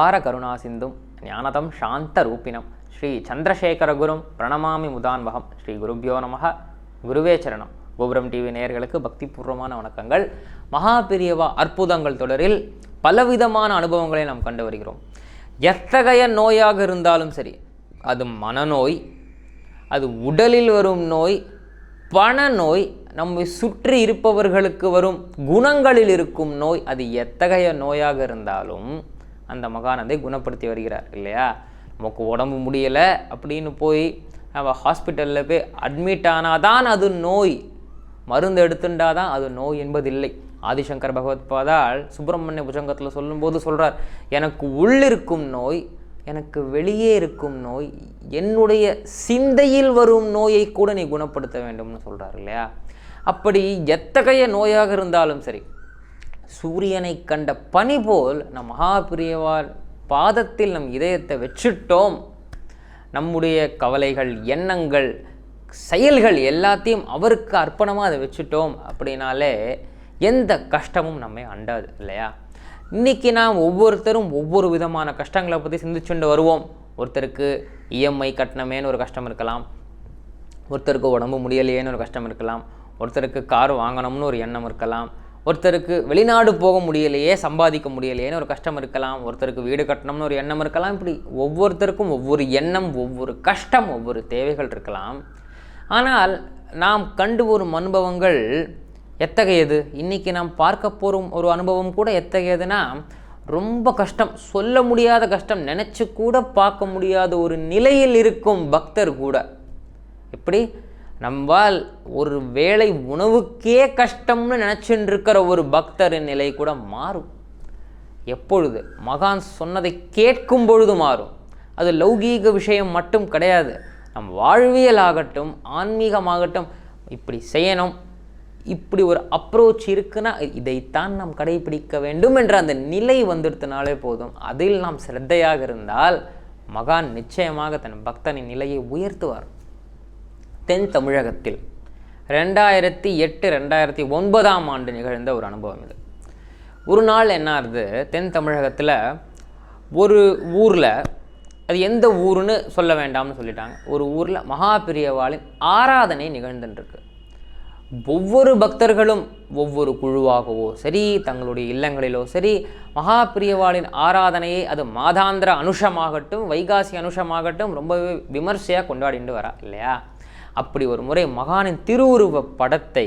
அபார கருணா சிந்தும் ஞானதம் சாந்த ரூபிணம் ஸ்ரீ சந்திரசேகரகுரும் பிரணமாமி முதான்வகம். ஸ்ரீ குருபியோ நமஹ. குருவே சரணம். கோபுரம் டிவி நேயர்களுக்கு பக்திபூர்வமான வணக்கங்கள். மகா பெரியவா அற்புதங்கள் தொடரில் பலவிதமான அனுபவங்களை நாம் கண்டு வருகிறோம். எத்தகைய நோயாக இருந்தாலும் சரி, அது மனநோய், அது உடலில் வரும் நோய், பண நோய், நம்மை சுற்றி இருப்பவர்களுக்கு வரும் குணங்களில் இருக்கும் நோய், அது எத்தகைய நோயாக இருந்தாலும் அந்த மகான் அதை குணப்படுத்தி வருகிறார் இல்லையா? நமக்கு உடம்பு முடியலை அப்படின்னு போய் நம்ம ஹாஸ்பிட்டலில் போய் அட்மிட் ஆனாதான் அது நோய், மருந்து எடுத்துட்டாதான் அது நோய் என்பதில்லை. ஆதிசங்கர் பகவத் பாதால் சுப்பிரமணிய புஜங்கத்தில் சொல்லும்போது சொல்கிறார், எனக்கு உள்ளிருக்கும் நோய், எனக்கு வெளியே இருக்கும் நோய், என்னுடைய சிந்தையில் வரும் நோயை கூட நீ குணப்படுத்த வேண்டும்னு சொல்கிறார் இல்லையா? அப்படி எத்தகைய நோயாக இருந்தாலும் சரி, சூரியனை கண்ட பனி போல் நம் மகாபிரியவா பாதத்தில் நம் இதயத்தை வச்சுட்டோம், நம்முடைய கவலைகள், எண்ணங்கள், செயல்கள் எல்லாத்தையும் அவருக்கு அர்ப்பணமாக அதை வச்சுட்டோம் அப்படின்னாலே எந்த கஷ்டமும் நம்மை அண்டாது இல்லையா? இன்றைக்கி நாம் ஒவ்வொருத்தரும் ஒவ்வொரு விதமான கஷ்டங்களை பற்றி சிந்திச்சுட்டு வருவோம். ஒருத்தருக்கு இஎம்ஐ கட்டணமேன்னு ஒரு கஷ்டம் இருக்கலாம், ஒருத்தருக்கு உடம்பு முடியலையேன்னு ஒரு கஷ்டம் இருக்கலாம், ஒருத்தருக்கு கார் வாங்கணும்னு ஒரு எண்ணம் இருக்கலாம், ஒருத்தருக்கு வெளிநாடு போக முடியலையே, சம்பாதிக்க முடியலையேன்னு ஒரு கஷ்டம் இருக்கலாம், ஒருத்தருக்கு வீடு கட்டணும்னு ஒரு எண்ணம் இருக்கலாம். இப்படி ஒவ்வொருத்தருக்கும் ஒவ்வொரு எண்ணம், ஒவ்வொரு கஷ்டம், ஒவ்வொரு தேவைகள் இருக்கலாம். ஆனால் நாம் கண்டு வரும் அனுபவங்கள் எத்தகையது? இன்றைக்கி நாம் பார்க்க போகும் ஒரு அனுபவம் கூட எத்தகையதுன்னா, ரொம்ப கஷ்டம், சொல்ல முடியாத கஷ்டம், நினச்சி கூட பார்க்க முடியாத ஒரு நிலையில் இருக்கும் பக்தர் கூட, எப்படி நம்மால் ஒரு வேளை உணவுக்கே கஷ்டம்னு நினச்சின்னு இருக்கிற ஒரு பக்தரின் நிலை கூட மாறும். எப்பொழுது? மகான் சொன்னதை கேட்கும் பொழுது மாறும். அது லௌகீக விஷயம் மட்டும் கிடையாது, நம் வாழ்வியல் ஆகட்டும், ஆன்மீகமாகட்டும், இப்படி செய்யணும், இப்படி ஒரு அப்ரோச் இருக்குன்னா இதைத்தான் நாம் கடைபிடிக்க வேண்டும் என்ற அந்த நிலை வந்துடுத்தினாலே போதும். அதில் நாம் சிரத்தையாக இருந்தால் மகான் நிச்சயமாக தன் பக்தனின் நிலையை உயர்த்துவார். தென் தமிழகத்தில் 2008-2009 ஆண்டு நிகழ்ந்த ஒரு அனுபவம் இது. ஒரு நாள் என்ன ஆகுது, தென் தமிழகத்தில் ஒரு ஊரில், அது எந்த ஊருன்னு சொல்ல வேண்டாம்னு சொல்லிட்டாங்க, ஒரு ஊரில் மகாபிரியவாளின் ஆராதனை நிகழ்ந்துருக்கு. ஒவ்வொரு பக்தர்களும் ஒவ்வொரு குழுவாகவோ சரி, தங்களுடைய இல்லங்களிலோ சரி, மகாபிரியவாளின் ஆராதனையை அது மாதாந்திர அனுஷமாகட்டும், வைகாசி அனுஷமாகட்டும், ரொம்பவே விமர்சையாக கொண்டாடிட்டு வரா இல்லையா? அப்படி ஒரு முறை மகானின் திருவுருவ படத்தை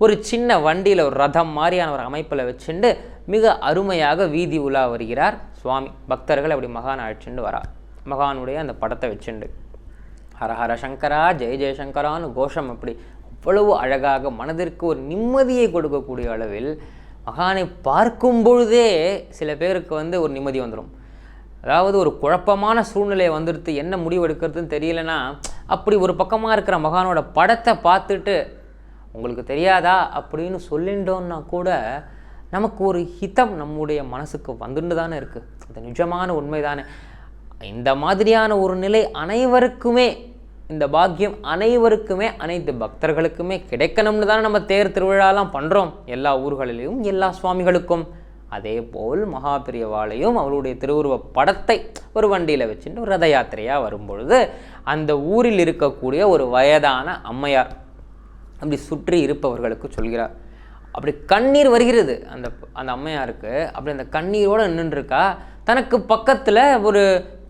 ஒரு சின்ன வண்டியில், ஒரு ரதம் மாதிரியான ஒரு அமைப்பில் வச்சுண்டு மிக அருமையாக வீதி உலா வருகிறார் சுவாமி. பக்தர்கள் அப்படி மகான் அழைச்சிண்டு வரா. மகானுடைய அந்த படத்தை வச்சுண்டு ஹரஹர சங்கரா, ஜெய ஜெயசங்கரான்னு கோஷம் அப்படி அவ்வளவு அழகாக மனதிற்கு ஒரு நிம்மதியை கொடுக்கக்கூடிய அளவில் மகானை பார்க்கும் பொழுதே சில பேருக்கு ஒரு நிம்மதி வந்துடும். அதாவது ஒரு குழப்பமான சூழ்நிலை வந்துடுத்து, என்ன முடிவு எடுக்கிறதுன்னு தெரியலனா, அப்படி ஒரு பக்கமாக இருக்கிற மகானோட படத்தை பார்த்துட்டு உங்களுக்கு தெரியாதா அப்படின்னு சொல்லிட்டோன்னா கூட நமக்கு ஒரு ஹிதம் நம்முடைய மனசுக்கு வந்துட்டு தானே இருக்குது. அது நிஜமான உண்மை தானே. இந்த மாதிரியான ஒரு நிலை அனைவருக்குமே, இந்த பாக்கியம் அனைவருக்குமே, அனைத்து பக்தர்களுக்குமே கிடைக்கணும்னு தானே நம்ம தேர் திருவிழாலாம் பண்ணுறோம் எல்லா ஊர்களிலையும், எல்லா சுவாமிகளுக்கும். அதே போல் மகாபிரியவாளையும் அவருடைய திருவுருவ படத்தை ஒரு வண்டியில் வச்சுட்டு ஒரு ரத யாத்திரையாக வரும்பொழுது அந்த ஊரில் இருக்கக்கூடிய ஒரு வயதான அம்மையார் அப்படி சுற்றி இருப்பவர்களுக்கு சொல்கிறார். அப்படி கண்ணீர் வருகிறது அந்த அம்மையாருக்கு. அப்படி அந்த கண்ணீரோடு நின்றுருக்கா. தனக்கு பக்கத்தில் ஒரு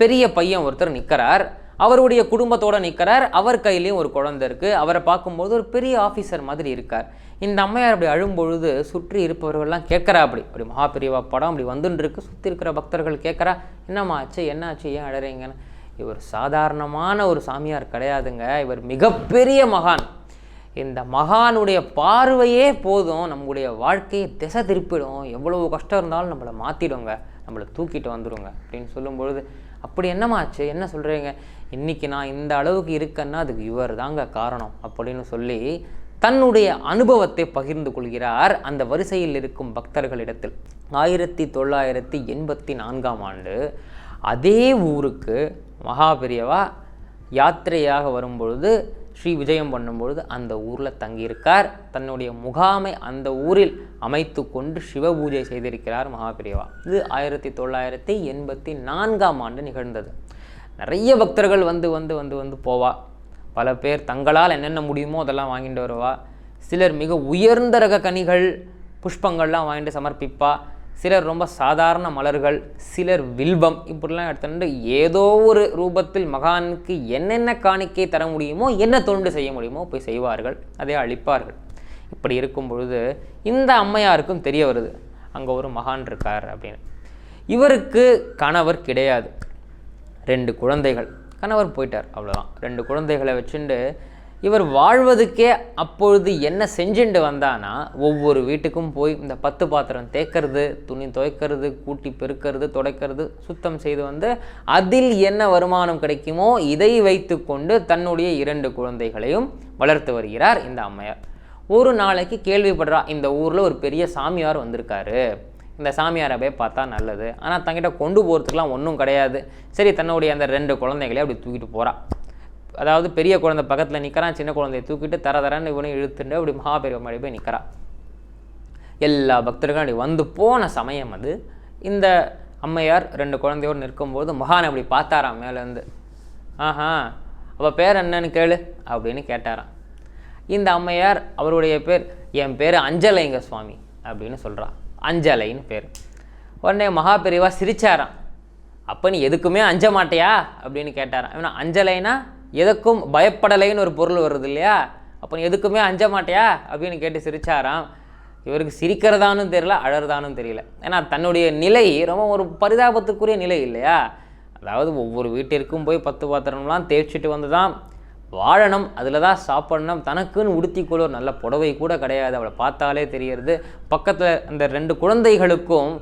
பெரிய பையன் ஒருத்தர் நிற்கிறார், அவருடைய குடும்பத்தோடு நிற்கிறார், அவர் கையிலையும் ஒரு குழந்தை இருக்குது. அவரை பார்க்கும்போது ஒரு பெரிய ஆஃபீஸர் மாதிரி இருக்கார். இந்த அம்மையார் அப்படி அழும்பொழுது சுற்றி இருப்பவர்கள்லாம் கேட்குறா, அப்படி மகாபிரியவா படம் அப்படி வந்துன்னு இருக்கு. சுற்றி இருக்கிற பக்தர்கள் கேட்குறா, என்னம்மா ஆச்சு, என்ன ஆச்சு, ஏன் அழறீங்கன்னு. இவர் சாதாரணமான ஒரு சாமியார் கிடையாதுங்க, இவர் மிகப்பெரிய மகான். இந்த மகானுடைய பார்வையே போதும் நம்முடைய வாழ்க்கையை திசை திருப்பிடும், எவ்வளவு கஷ்டம் இருந்தாலும் நம்மளை மாற்றிடுங்க, நம்மளை தூக்கிட்டு வந்துடுங்க அப்படின்னு சொல்லும்பொழுது, அப்படி என்னமாச்சு, என்ன சொல்கிறீங்க, இன்றைக்கி நான் இந்த அளவுக்கு இருக்கேன்னா அதுக்கு இவர் தாங்க காரணம் அப்படின்னு சொல்லி தன்னுடைய அனுபவத்தை பகிர்ந்து கொள்கிறார் அந்த வரிசையில் இருக்கும் பக்தர்களிடத்தில். 1984 ஆண்டு அதே ஊருக்கு மகாபிரியவா யாத்திரையாக வரும்பொழுது ஸ்ரீ விஜயம் பண்ணும்பொழுது அந்த ஊரில் தங்கியிருக்கார். தன்னுடைய முகாமை அந்த ஊரில் அமைத்து கொண்டு சிவ பூஜை செய்திருக்கிறார் மகாபெரிவா. இது 1984ஆம் ஆண்டு நிகழ்ந்தது. நிறைய பக்தர்கள் வந்து போவா. பல பேர் தங்களால் என்னென்ன முடியுமோ அதெல்லாம் வாங்கிட்டு வருவா. சிலர் மிக உயர்ந்த ரக கனிகள் புஷ்பங்கள்லாம் வாங்கிட்டு சமர்ப்பிப்பா. சிலர் ரொம்ப சாதாரண மலர்கள், சிலர் வில்வம், இப்படிலாம் எடுத்துட்டு ஏதோ ஒரு ரூபத்தில் மகானுக்கு என்னென்ன காணிக்கை தர முடியுமோ, என்ன தொண்டு செய்ய முடியுமோ போய் செய்வார்கள், அதை அளிப்பார்கள். இப்படி இருக்கும் பொழுது இந்த அம்மையாருக்கும் தெரிய வருது அங்கே ஒரு மகான் இருக்கார் அப்படின்னு. இவருக்கு கணவர் கிடையாது, 2 குழந்தைகள். கணவர் போயிட்டார், அவ்வளோதான். 2 குழந்தைகளை வச்சுட்டு இவர் வாழ்வதுக்கே அப்பொழுது என்ன செஞ்சுட்டு வந்தானா, ஒவ்வொரு வீட்டுக்கும் போய் இந்த 10 பாத்திரம் தேய்க்கிறது, துணி துவைக்கிறது, கூட்டி பெருக்கிறது, துடைக்கிறது, சுத்தம் செய்து வந்து அதில் என்ன வருமானம் கிடைக்குமோ இதை வைத்து கொண்டு தன்னுடைய 2 குழந்தைகளையும் வளர்த்து வருகிறார் இந்த அம்மையார். ஒரு நாளைக்கு கேள்விப்படுறா, இந்த ஊரில் ஒரு பெரிய சாமியார் வந்திருக்காரு, இந்த சாமியாரை போய் பார்த்தா நல்லது. ஆனால் தங்கிட்ட கொண்டு போகிறதுக்கெலாம் ஒன்றும் கிடையாது. சரி, தன்னுடைய அந்த 2 குழந்தைகளே அப்படி தூக்கிட்டு போகிறா. அதாவது பெரிய குழந்தை பக்கத்தில் நிற்கிறான், சின்ன குழந்தைய தூக்கிட்டு தரன்னு இவனையும் இழுத்துட்டு அப்படி மகாபெரிவா முன்னாடி போய் நிற்கிறா. எல்லா பக்தர்களும் அப்படி வந்து போன சமயம் அது. இந்த அம்மையார் 2 குழந்தையோடு நிற்கும்போது மகான் அப்படி பார்த்தாராம் மேலேருந்து. ஆஹா, அவள் பேர் என்னன்னு கேளு அப்படின்னு கேட்டாராம். இந்த அம்மையார் அவருடைய பேர், என் பேர் அஞ்சலைங்க சுவாமி அப்படின்னு சொல்கிறா. அஞ்சலைன்னு பேர். உடனே மகாபெரிவா சிரிச்சாராம். அப்போ நீ எதுக்குமே அஞ்ச மாட்டியா அப்படின்னு கேட்டாராம். ஏன்னா அஞ்சலைனா எதுக்கும் பயப்படலைன்னு ஒரு பொருள் வருது இல்லையா, அப்போ நீ எதுக்குமே அஞ்ச மாட்டியா அப்படின்னு கேட்டு சிரிச்சாராம். இவருக்கு சிரிக்கிறதானு தெரியல, அழறதானும் தெரியல. ஏன்னா தன்னுடைய நிலை ரொம்ப ஒரு பரிதாபத்துக்குரிய நிலை இல்லையா. அதாவது ஒவ்வொரு வீட்டிற்கும் போய் 10 பாத்திரம்லாம் தேய்ச்சிட்டு வந்து தான் வாழணும், அதில் தான் சாப்பிடணும். தனக்குன்னு உடுத்திக்கொள்ள ஒரு நல்ல புடவை கூட கிடையாது, அவளை பார்த்தாலே தெரியறது. பக்கத்தில் அந்த 2 குழந்தைகளுக்கும்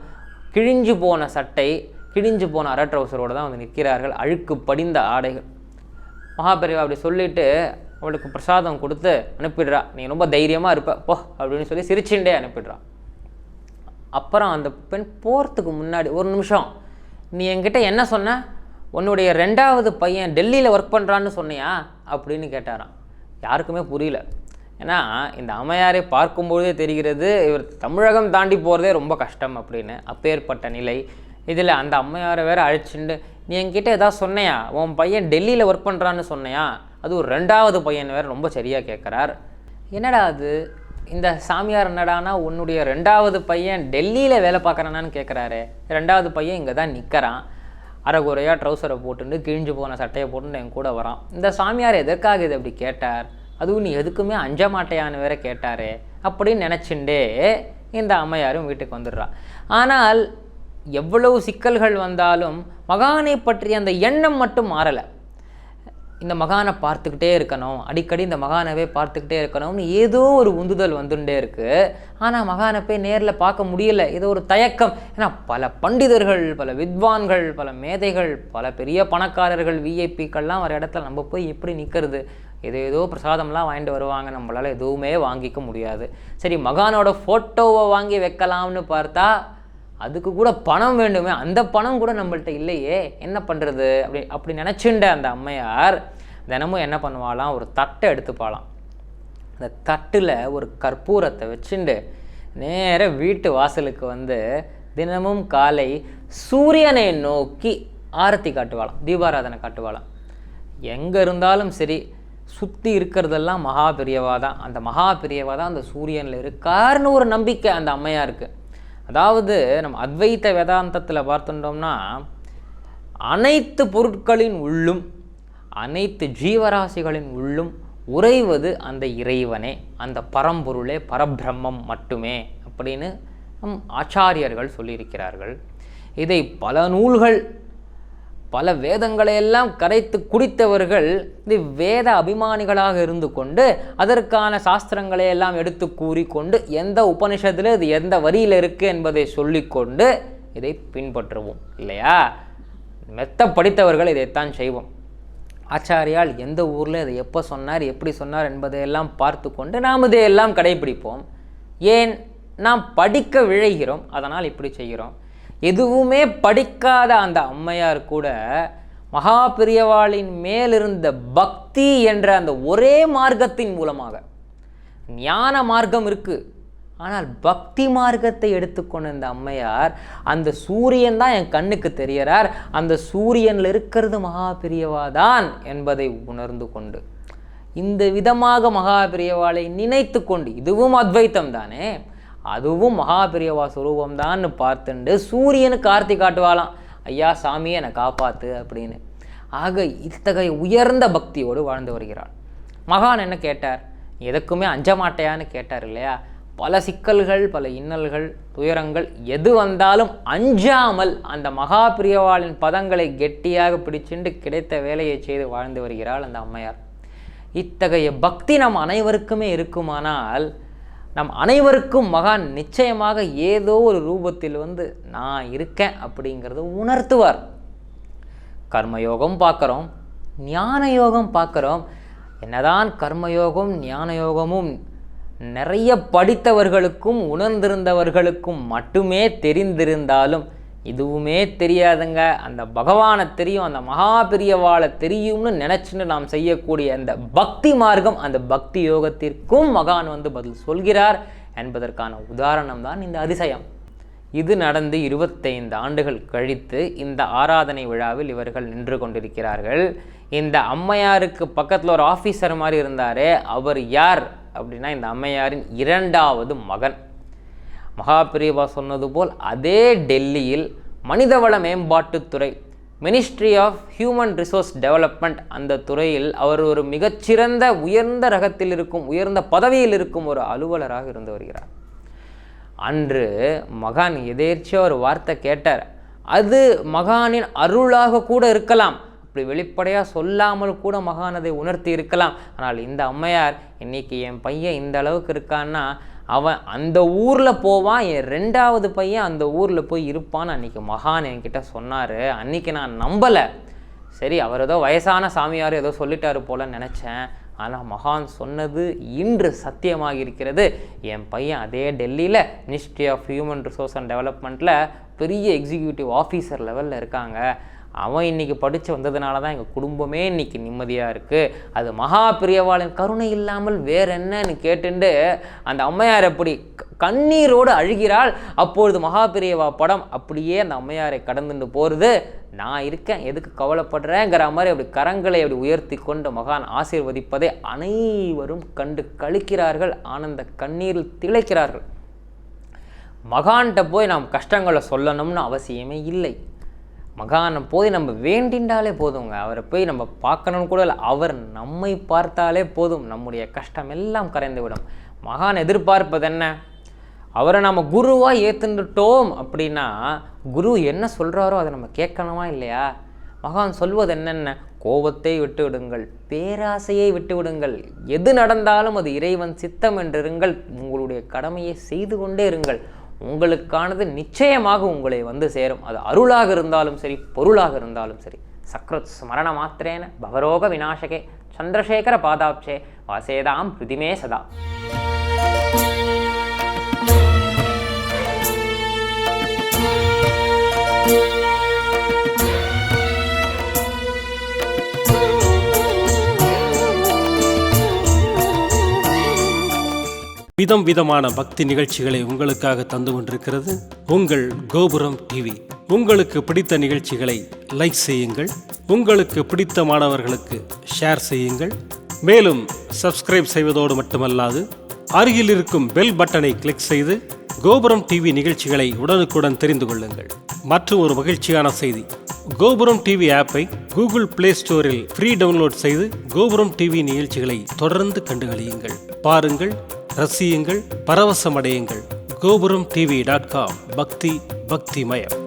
கிழிஞ்சு போன சட்டை, கிழிஞ்சு போன அரை ட்ரௌசரோடு தான் வந்து நிற்கிறார்கள், அழுக்கு படிந்த ஆடைகள். மகாபெரிவா அப்படி சொல்லிவிட்டு அவளுக்கு பிரசாதம் கொடுத்து அனுப்பிடுறா. நீ ரொம்ப தைரியமாக இருப்ப போ அப்படின்னு சொல்லி சிரிச்சுட்டே அனுப்பிடுறா. அப்புறம் அந்த பெண் போகிறதுக்கு முன்னாடி ஒரு நிமிஷம், நீ என்கிட்ட என்ன சொன்ன, உன்னுடைய 2வது பையன் டெல்லியில் ஒர்க் பண்ணுறான்னு சொன்னியா அப்படின்னு கேட்டாராம். யாருக்குமே புரியல. ஏன்னா இந்த அம்மையாரை பார்க்கும்பொழுதே தெரிகிறது இவர் தமிழகம் தாண்டி போகிறதே ரொம்ப கஷ்டம் அப்படின்னு. அப்பேற்பட்ட நிலை. இதில் அந்த அம்மையாரை வேறு அழைச்சிண்டு, நீ என்கிட்ட எதாவது சொன்னையா, உன் பையன் டெல்லியில் ஒர்க் பண்ணுறான்னு சொன்னையா, அது ஒரு 2வது பையன் வேறு ரொம்ப சரியாக கேட்குறார். என்னடா அது, இந்த சாமியார் என்னடானா உன்னுடைய 2வது பையன் டெல்லியில் வேலை பார்க்குறானான்னு கேட்குறாரு. 2வது பையன் இங்கே தான் நிற்கிறான், அரைகுறையாக ட்ரௌசரை போட்டுட்டு கிழிஞ்சு போன சட்டையை போட்டுட்டு என் கூட வரான். இந்த சாமியார் எதற்காக இது அப்படி கேட்டார், அதுவும் நீ எதுக்குமே அஞ்ச மாட்டையான்னு வேற கேட்டார் அப்படின்னு நினச்சிண்டே இந்த அம்மையாரும் வீட்டுக்கு வந்துடுறா. ஆனால் எவ்வளவு சிக்கல்கள் வந்தாலும் மகானை பற்றிய அந்த எண்ணம் மட்டும் மாறலை. இந்த மகானை பார்த்துக்கிட்டே இருக்கணும், அடிக்கடி இந்த மகானவே பார்த்துக்கிட்டே இருக்கணும்னு ஏதோ ஒரு உந்துதல் வந்துட்டே இருக்குது. ஆனால் மகானை போய் நேரில் பார்க்க முடியல, ஏதோ ஒரு தயக்கம். ஏன்னா பல பண்டிதர்கள், பல வித்வான்கள், பல மேதைகள், பல பெரிய பணக்காரர்கள், விஐபிக்கள்லாம் ஒரு இடத்துல நம்ம போய் எப்படி நிற்கிறது, ஏதோ பிரசாதம்லாம் வாங்கிட்டு வருவாங்க, நம்மளால் எதுவுமே வாங்கிக்க முடியாது. சரி, மகானோட ஃபோட்டோவை வாங்கி வைக்கலாம்னு பார்த்தா அதுக்கு கூட பணம் வேண்டுமே, அந்த பணம் கூட நம்மள்கிட்ட இல்லையே, என்ன பண்ணுறது அப்படி நினச்சிண்ட அந்த அம்மையார் தினமும் என்ன பண்ணுவாளாம், ஒரு தட்டை எடுத்துப்பாளாம். அந்த தட்டில் ஒரு கற்பூரத்தை வச்சுண்டு நேர வீட்டு வாசலுக்கு வந்து தினமும் காலை சூரியனை நோக்கி ஆரத்தி காட்டுவாளாம், தீபாராதனை காட்டுவாளாம். எங்கே இருந்தாலும் சரி, சுற்றி இருக்கிறதெல்லாம் மகாபெரியவா தான், அந்த மகாபெரியவா தான் அந்த சூரியனில் இருக்காருன்னு ஒரு நம்பிக்கை அந்த அம்மையாருக்கு. அதாவது நம்ம அத்வைத வேதாந்தத்தில் பார்த்துட்டோம்னா அனைத்து பொருட்களின் உள்ளும் அனைத்து ஜீவராசிகளின் உள்ளும் உறைவது அந்த இறைவனே, அந்த பரம்பொருளே, பரபிரம்மம் மட்டுமே அப்படின்னு நம் ஆச்சாரியர்கள் சொல்லியிருக்கிறார்கள். இதை பல நூல்கள், பல வேதங்களையெல்லாம் கரைத்து குடித்தவர்கள் இந்த வேத அபிமானிகளாக இருந்து கொண்டு அதற்கான சாஸ்திரங்களை எல்லாம் எடுத்து கூறிக்கொண்டு எந்த உபனிஷத்தில் இது எந்த வரியில் இருக்குது என்பதை சொல்லிக்கொண்டு இதை பின்பற்றுவோம் இல்லையா. மெத்த படித்தவர்கள் இதைத்தான் செய்வோம். ஆச்சாரியால் எந்த ஊரில் இதை எப்போ சொன்னார், எப்படி சொன்னார் என்பதையெல்லாம் பார்த்து கொண்டு நாம் இதையெல்லாம் கடைபிடிப்போம். ஏன், நாம் படிக்க விழைகிறோம், அதனால் இப்படி செய்கிறோம். எதுவுமே படிக்காத அந்த அம்மையார் கூட மகா பெரியவாளின் மேலிருந்த பக்தி என்ற அந்த ஒரே மார்க்கத்தின் மூலமாக. ஞான மார்க்கம் இருக்குது, ஆனால் பக்தி மார்க்கத்தை எடுத்துக்கொண்ட இந்த அம்மையார், அந்த சூரியன் தான் என் கண்ணுக்கு தெரியறார், அந்த சூரியனில் இருக்கிறது மகா பெரியவா தான் என்பதை உணர்ந்து கொண்டு, இந்த விதமாக மகா பெரியவாளை நினைத்து கொண்டு, இதுவும் அத்வைத்தம் தானே, அதுவும் மகா பெரியவா சுரூபம் தான்னு பார்த்துண்டு சூரியனுக்கு ஆர்த்தி காட்டுவாளாம், ஐயா சாமியை என்னை காப்பாற்று அப்படின்னு. ஆக இத்தகைய உயர்ந்த பக்தியோடு வாழ்ந்து வருகிறாள். மகான் என்ன கேட்டார்? எதுக்குமே அஞ்ச மாட்டையான்னு கேட்டார் இல்லையா? பல சிக்கல்கள், பல இன்னல்கள், துயரங்கள் எது வந்தாலும் அஞ்சாமல் அந்த மகா பிரியவாளின் பதங்களை கெட்டியாக பிடிச்சுண்டு கிடைத்த வேலையை செய்து வாழ்ந்து வருகிறாள் அந்த அம்மையார். இத்தகைய பக்தி நம் அனைவருக்குமே இருக்குமானால் நம் அனைவருக்கும் மகான் நிச்சயமாக ஏதோ ஒரு ரூபத்தில் நான் இருக்கேன் அப்படிங்கிறத உணர்த்துவார். கர்மயோகம் பார்க்குறோம், ஞான யோகம் பார்க்குறோம். என்னதான் கர்மயோகம் ஞான யோகமும் நிறைய படித்தவர்களுக்கும் உணர்ந்திருந்தவர்களுக்கும் மட்டுமே தெரிந்திருந்தாலும், இதுவுமே தெரியாதுங்க, அந்த பகவானை தெரியும், அந்த மகா பெரியவாளை தெரியும்னு நினச்சின்னு நாம் செய்யக்கூடிய அந்த பக்தி மார்க்கம், அந்த பக்தி யோகத்திற்கும் மகான் பதில் சொல்கிறார் என்பதற்கான உதாரணம் தான் இந்த அதிசயம். இது நடந்து 25 ஆண்டுகள் கழித்து இந்த ஆராதனை விழாவில் இவர்கள் நின்று கொண்டிருக்கிறார்கள். இந்த அம்மையாருக்கு பக்கத்தில் ஒரு ஆஃபீஸர் மாதிரி இருந்தாரே, அவர் யார் அப்படின்னா இந்த அம்மையாரின் 2வது மகன். மகா பெரியவா சொன்னது போல் அதே டெல்லியில் மனிதவள மேம்பாட்டுத்துறை, ministry of human resource development, அந்த துறையில் அவர் ஒரு மிகச்சிறந்த உயர்ந்த ரகத்தில் இருக்கும், உயர்ந்த பதவியில் இருக்கும் ஒரு அலுவலராக இருந்து வருகிறார். அன்று மகான் எதேர்ச்சியாக ஒரு வார்த்தை கேட்டார். அது மகானின் அருளாக கூட இருக்கலாம், அப்படி வெளிப்படையாக சொல்லாமல் கூட மகான் அதை உணர்த்தி இருக்கலாம். ஆனால் இந்த அம்மையார், இன்னைக்கு என் பையன் இந்த அளவுக்கு இருக்கான்னா அவன் அந்த ஊரில் போவான், என் 2வது பையன் அந்த ஊரில் போய் இருப்பான்னு அன்றைக்கி மகான் என்கிட்ட சொன்னார். அன்றைக்கி நான் நம்பலை. சரி, அவர் ஏதோ வயசான சாமியார் ஏதோ சொல்லிட்டாரு போல நினச்சேன். ஆனால் மகான் சொன்னது இன்று சத்தியமாக இருக்கிறது. என் பையன் அதே டெல்லியில் ministry of human resource and டெவலப்மெண்ட்டில் பெரிய எக்ஸிக்யூட்டிவ் ஆஃபீஸர் லெவலில் இருக்காங்க. அவன் இன்றைக்கி படித்து வந்ததுனால தான் எங்கள் குடும்பமே இன்றைக்கி நிம்மதியாக இருக்குது. அது மகா பிரியவாளின் கருணை இல்லாமல் வேற என்னன்னு கேட்டுண்டு அந்த அம்மையார் எப்படி கண்ணீரோடு அழுகிறாள். அப்பொழுது மகா பிரியவா படம் அப்படியே அந்த அம்மையாரை கடந்துட்டு போகிறது. நான் இருக்கேன், எதுக்கு கவலைப்படுறேங்கிற மாதிரி அப்படி கரங்களை அப்படி உயர்த்தி கொண்டு மகான் ஆசீர்வதிப்பதை அனைவரும் கண்டு கழிக்கிறார்கள், ஆனந்த கண்ணீரில் திளைக்கிறார்கள். மகான்கிட்ட போய் நாம் கஷ்டங்களை சொல்லணும்னு அவசியமே இல்லை. மகானை போய் நம்ம வேண்டின்றாலே போதுங்க, அவரை போய் நம்ம பார்க்கணும்னு கூட இல்லை, அவர் நம்மை பார்த்தாலே போதும், நம்முடைய கஷ்டம் எல்லாம் கரைந்து விடும். மகான் எதிர்பார்ப்பது என்ன? அவரை நம்ம குருவாக ஏற்றுட்டோம் அப்படின்னா குரு என்ன சொல்கிறாரோ அதை நம்ம கேட்கணுமா இல்லையா? மகான் சொல்வது என்னென்ன? கோபத்தை விட்டு விடுங்கள், பேராசையை விட்டு விடுங்கள், எது நடந்தாலும் அது இறைவன் சித்தம் என்றிருங்கள், உங்களுடைய கடமையை செய்து கொண்டே இருங்கள், உங்களுக்கானது நிச்சயமாக உங்களை சேரும். அது அருளாக இருந்தாலும் சரி, பொருளாக இருந்தாலும் சரி. சக்ருத் ஸ்மரண மாத்திரேன பவரோக விநாசகே சந்திரசேகர பாதாப்சே வாசேதாம் பிருதிமே சதா. விதம் விதமான பக்தி நிகழ்ச்சிகளை உங்களுக்காக தந்து கொண்டிருக்கிறது உங்கள் கோபுரம் டிவி. உங்களுக்கு பிடித்த நிகழ்ச்சிகளை லைக் செய்யுங்கள், உங்களுக்கு பிடித்த மாணவர்களுக்கு ஷேர் செய்யுங்கள். மேலும் சப்ஸ்கிரைப் செய்வதோடு மட்டுமல்லாது அருகில் இருக்கும் பெல் பட்டனை கிளிக் செய்து கோபுரம் டிவி நிகழ்ச்சிகளை உடனுக்குடன் தெரிந்து கொள்ளுங்கள். மற்றும் ஒரு மகிழ்ச்சியான செய்தி, கோபுரம் டிவி ஆப்பை கூகுள் பிளே ஸ்டோரில் ஃப்ரீ டவுன்லோட் செய்து கோபுரம் டிவி நிகழ்ச்சிகளை தொடர்ந்து கண்டுகளியுங்கள், பாருங்கள், ரசியுங்கள், பரவசமடையுங்கள். gopuramtv.com பக்தி பக்திமயம்.